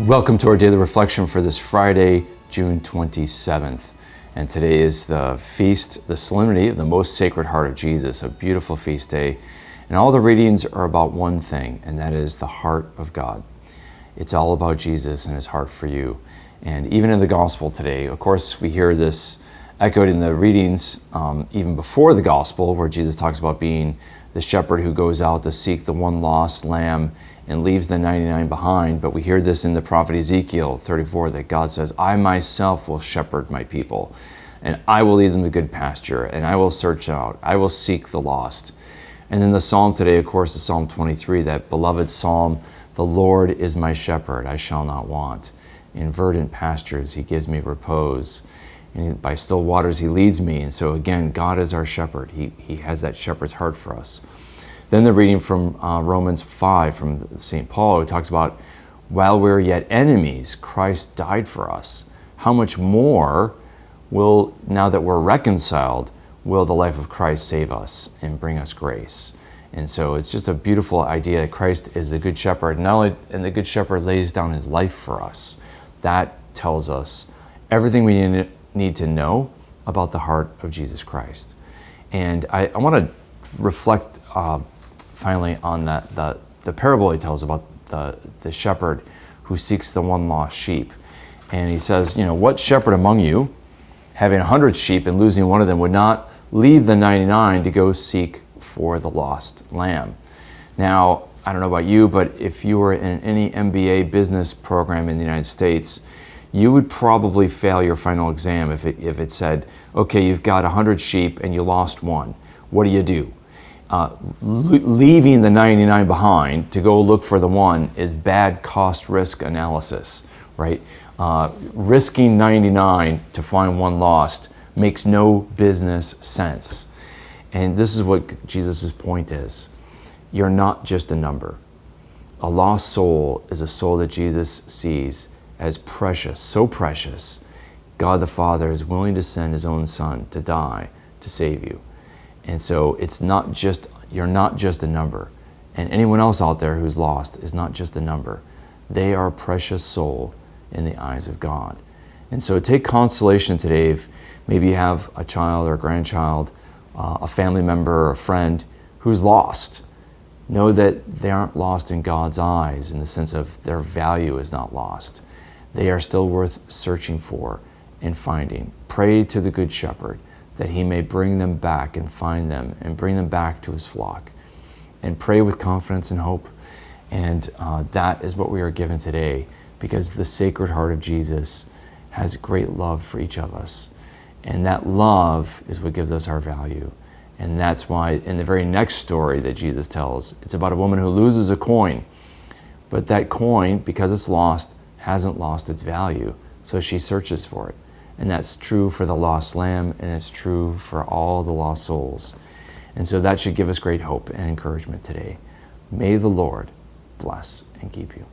Welcome to our daily reflection for this Friday, June 27th. And today is the feast, the solemnity of the most sacred heart of Jesus, a beautiful feast day. And all the readings are about one thing, and that is the heart of God. It's all about Jesus and his heart for you. And even in the gospel today, of course, we hear this echoed in the readings even before the gospel, where Jesus talks about being the shepherd who goes out to seek the one lost lamb and leaves the 99 behind. But we hear this in the prophet Ezekiel 34, that God says, I myself will shepherd my people, and I will lead them to good pasture, and I will search out, I will seek the lost. And then the psalm today, of course, is Psalm 23, that beloved psalm, the Lord is my shepherd, I shall not want. In verdant pastures he gives me repose, and by still waters he leads me. And so again, God is our shepherd. He has that shepherd's heart for us. Then the reading from Romans 5 from St. Paul, who talks about, while we're yet enemies, Christ died for us. How much more will, now that we're reconciled, will the life of Christ save us and bring us grace? And so it's just a beautiful idea that Christ is the good shepherd, and the good shepherd lays down his life for us. That tells us everything we need to know about the heart of Jesus Christ. And I want to reflect finally on the parable he tells about the shepherd who seeks the one lost sheep. And he says, what shepherd among you, having 100 sheep and losing one of them, would not leave the 99 to go seek for the lost lamb? Now, I don't know about you, but if you were in any MBA business program in the United States, you would probably fail your final exam if it said, okay, you've got 100 sheep and you lost one. What do? Leaving the 99 behind to go look for the one is bad cost-risk analysis, right? Risking 99 to find one lost makes no business sense. And this is what Jesus' point is. You're not just a number. A lost soul is a soul that Jesus sees as precious, so precious. God the Father is willing to send his own Son to die to save you. And so you're not just a number. And anyone else out there who's lost is not just a number. They are a precious soul in the eyes of God. And so take consolation today if maybe you have a child or a grandchild, a family member or a friend who's lost. Know that they aren't lost in God's eyes, in the sense of their value is not lost. They are still worth searching for and finding. Pray to the Good Shepherd that he may bring them back and find them and bring them back to his flock. And pray with confidence and hope. And that is what we are given today, because the Sacred Heart of Jesus has great love for each of us. And that love is what gives us our value. And that's why in the very next story that Jesus tells, it's about a woman who loses a coin. But that coin, because it's lost, hasn't lost its value. So she searches for it. And that's true for the lost lamb, and it's true for all the lost souls. And so that should give us great hope and encouragement today. May the Lord bless and keep you.